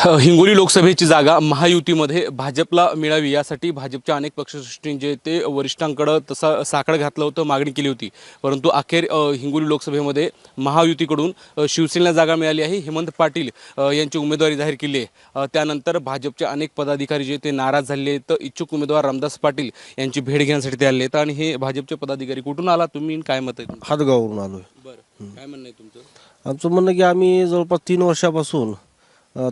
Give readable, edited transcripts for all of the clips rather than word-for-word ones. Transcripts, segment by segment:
हिंगोली लोकसभेची जागा महायुतीमध्ये भाजपला मिळावी यासाठी भाजपच्या अनेक पक्षश्रेष्ठींचे ते वरिष्ठांकडे तसा साकडं घातलं होतं, मागणी केली होती. परंतु अखेर हिंगोली लोकसभेमध्ये महायुतीकडून शिवसेनेला जागा मिळाली आहे. हेमंत पाटील यांची उमेदवारी जाहीर केली आहे. त्यानंतर भाजपचे अनेक पदाधिकारी जे ते नाराज झाले आहेत. इच्छुक उमेदवार रामदास पाटील यांची भेट घेण्यासाठी ते आले आहेत. आणि हे भाजपचे पदाधिकारी कुठून आला तुम्ही, काय मत आहे? हातगावरून आलोय. बरं, काय म्हणणं आहे तुमचं? आमचं म्हणणं की आम्ही जवळपास 3 वर्षापासून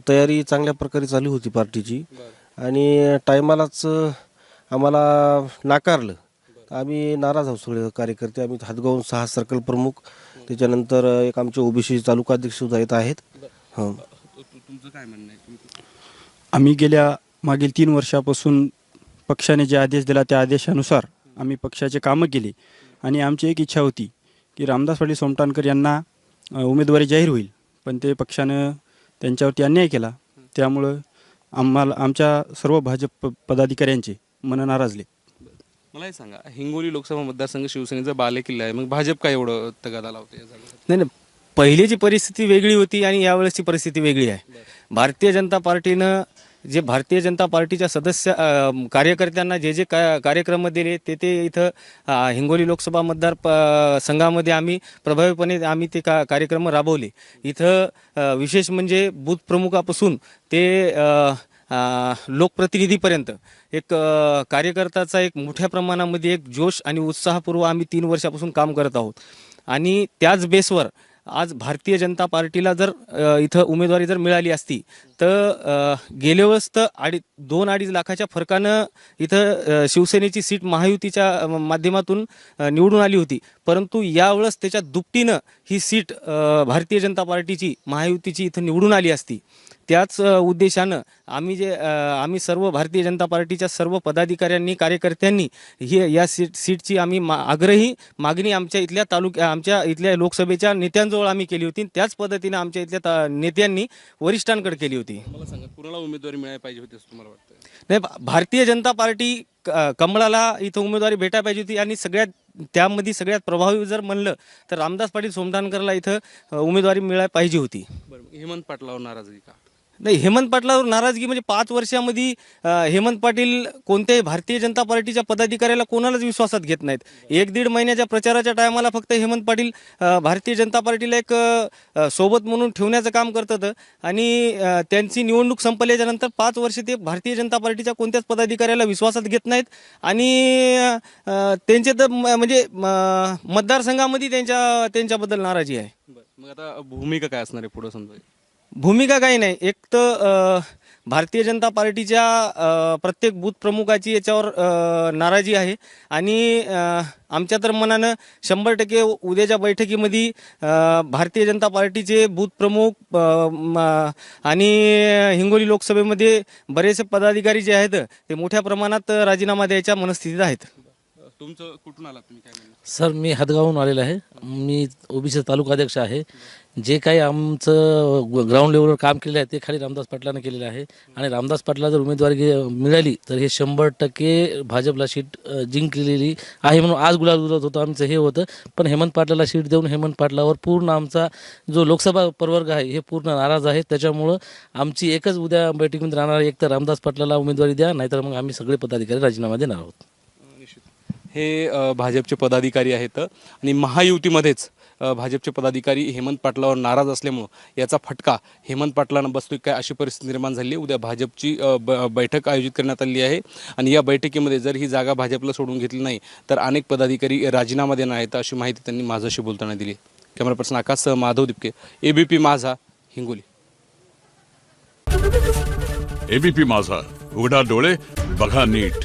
तयारी चांगल्या प्रकारे चालू होती पार्टीची आणि टायमालाच आम्हाला नाकारलं. आम्ही नाराज आहोत सगळे कार्यकर्ते. आम्ही हातगावून 6 सर्कल प्रमुख, त्याच्यानंतर एक आमचे ओबीसी तालुकाध्यक्ष सुद्धा येत आहेत. हां, तुमचं काय म्हणणं आहे? आम्ही मागील 3 वर्षापासून पक्षाने जे आदेश दिला त्या आदेशानुसार आम्ही पक्षाचे कामं केली आणि आमची एक इच्छा होती की रामदास पाटील सोमटाणकर यांना उमेदवारी जाहीर होईल, पण ते पक्षानं त्यांच्यावरती अन्याय केला. त्यामुळं आमच्या सर्व भाजप पदाधिकाऱ्यांचे मन नाराजले. मला हे सांगा, हिंगोली लोकसभा मतदारसंघ शिवसेनेचा बालेकिल्ला आहे, मग भाजप काय एवढं तगादा लावते या जागेसाठी? नाही, पहिलीची परिस्थिती वेगळी होती आणि यावेळेसची परिस्थिती वेगळी आहे. भारतीय जनता पार्टीनं जे भारतीय जनता पार्टीच्या सदस्य कार्यकर्त्यांना जे कार्यक्रम दिले ते इथं हिंगोली लोकसभा संघामध्ये आम्ही प्रभावीपणे ते कार्यक्रम राबवले. इथं विशेष म्हणजे बूथ प्रमुखापासून ते लोकप्रतिनिधीपर्यंत एक कार्यकर्त्याचा एक मोठ्या प्रमाणामध्ये एक जोश आणि उत्साहपूर्व आम्ही 3 वर्षापासून काम करत आहोत. आणि त्याच बेसवर आज भारतीय जनता पार्टीला जर इथं उमेदवारी जर मिळाली असती तर गेल्या वेळेस तर 2-2.5 लाखाच्या फरकानं इथं शिवसेनेची सीट महायुतीच्या माध्यमातून निवडून आली होती. परंतु यावेळेस त्याच्या दुपटीनं ही सीट भारतीय जनता पार्टीची महायुतीची इथं निवडून आली असती. त्याच उद्देशानं आम्ही सर्व भारतीय जनता पार्टीच्या सर्व पदाधिकाऱ्यांनी कार्यकर्त्यांनी या सीटची आम्ही आग्रही मागणी आमच्या इथल्या लोकसभेच्या नेत्यांजवळ आम्ही केली होती. त्याच पद्धतीनं आमच्या इथल्या नेत्यांनी वरिष्ठांकडे केली होती. मला सांगा, कुणाला उमेदवारी मिळायला पाहिजे होती असं तुम्हाला वाटतं? नाही, भारतीय जनता पार्टी कमळाला इथं उमेदवारी भेटायला पाहिजे होती आणि त्यामध्ये सगळ्यात प्रभावी जर म्हणलं तर रामदास पाटील सोमटाणकरला इथं उमेदवारी मिळायला पाहिजे होती. बरं, हेमंत पाटलावर नाराजगी का? नाही, हेमंत पाटलावर नाराजगी म्हणजे 5 वर्षामध्ये हेमंत पाटील कोणत्याही भारतीय जनता पार्टीच्या पदाधिकाऱ्याला कोणालाच विश्वासात घेत नाहीत. 1-1.5 महिन्याच्या प्रचाराच्या टायमाला फक्त हेमंत पाटील भारतीय जनता पार्टीला एक सोबत म्हणून ठेवण्याचं काम करतात आणि त्यांची निवडणूक संपल्याच्या नंतर 5 वर्ष ते भारतीय जनता पार्टीच्या कोणत्याच पदाधिकाऱ्याला विश्वासात घेत नाहीत आणि त्यांचे तर म्हणजे मतदारसंघामध्ये त्यांच्याबद्दल नाराजी आहे. मग आता भूमिका काय असणार आहे पुढे समजा? भूमिका काही नाही, एक तर भारतीय जनता पार्टीच्या प्रत्येक बूथ प्रमुखाची याच्यावर नाराजी आहे आणि आमच्या तर मनानं 100% उद्याच्या बैठकीमध्ये भारतीय जनता पार्टीचे बूथ प्रमुख आणि हिंगोली लोकसभेमध्ये बरेचसे पदाधिकारी जे आहेत ते मोठ्या प्रमाणात राजीनामा द्यायच्या मनस्थितीत आहेत. तुमचं कुठून आला, तुम्ही काय म्हणता? सर, मी हातगावहून आलेला आहे. मी ओबीसी तालुकाध्यक्ष आहे. जे काही आमचं ग्राउंड लेवलवर काम केलेलं आहे ते खाली रामदास पाटलानं केलेलं आहे आणि रामदास पाटला जर उमेदवारी मिळाली तर हे 100% भाजपला सीट जिंकलेली आहे म्हणून आज गुलाल होतं आमचं हे होतं. पण हेमंत पाटलाला सीट देऊन हेमंत पाटलावर पूर्ण आमचा जो लोकसभा प्रवर्ग आहे हे पूर्ण नाराज आहे. त्याच्यामुळं आमची एकच उद्या बैठकीमध्ये राहणार, एक तर रामदास पाटलाला उमेदवारी द्या, नाहीतर मग आम्ही सगळे पदाधिकारी राजीनामा देणार आहोत. हे भाजपचे पदाधिकारी आहेत आणि महायुतीमध्येच भाजपचे पदाधिकारी हेमंत पाटलावर नाराज असल्यामुळं याचा फटका हेमंत पाटलांना बसतोय काय, अशी परिस्थिती निर्माण झाली आहे. उद्या भाजपची बैठक आयोजित करण्यात आली आहे आणि या बैठकीमध्ये जर ही जागा भाजपला सोडून घेतली नाही तर अनेक पदाधिकारी राजीनामा देणार आहेत, अशी माहिती त्यांनी माझ्याशी बोलताना दिली. कॅमेरा पर्सन आकाश माधव दिपके, एबीपी माझा, हिंगोली. एबीपी माझा, उघडा डोळे बघा नीट.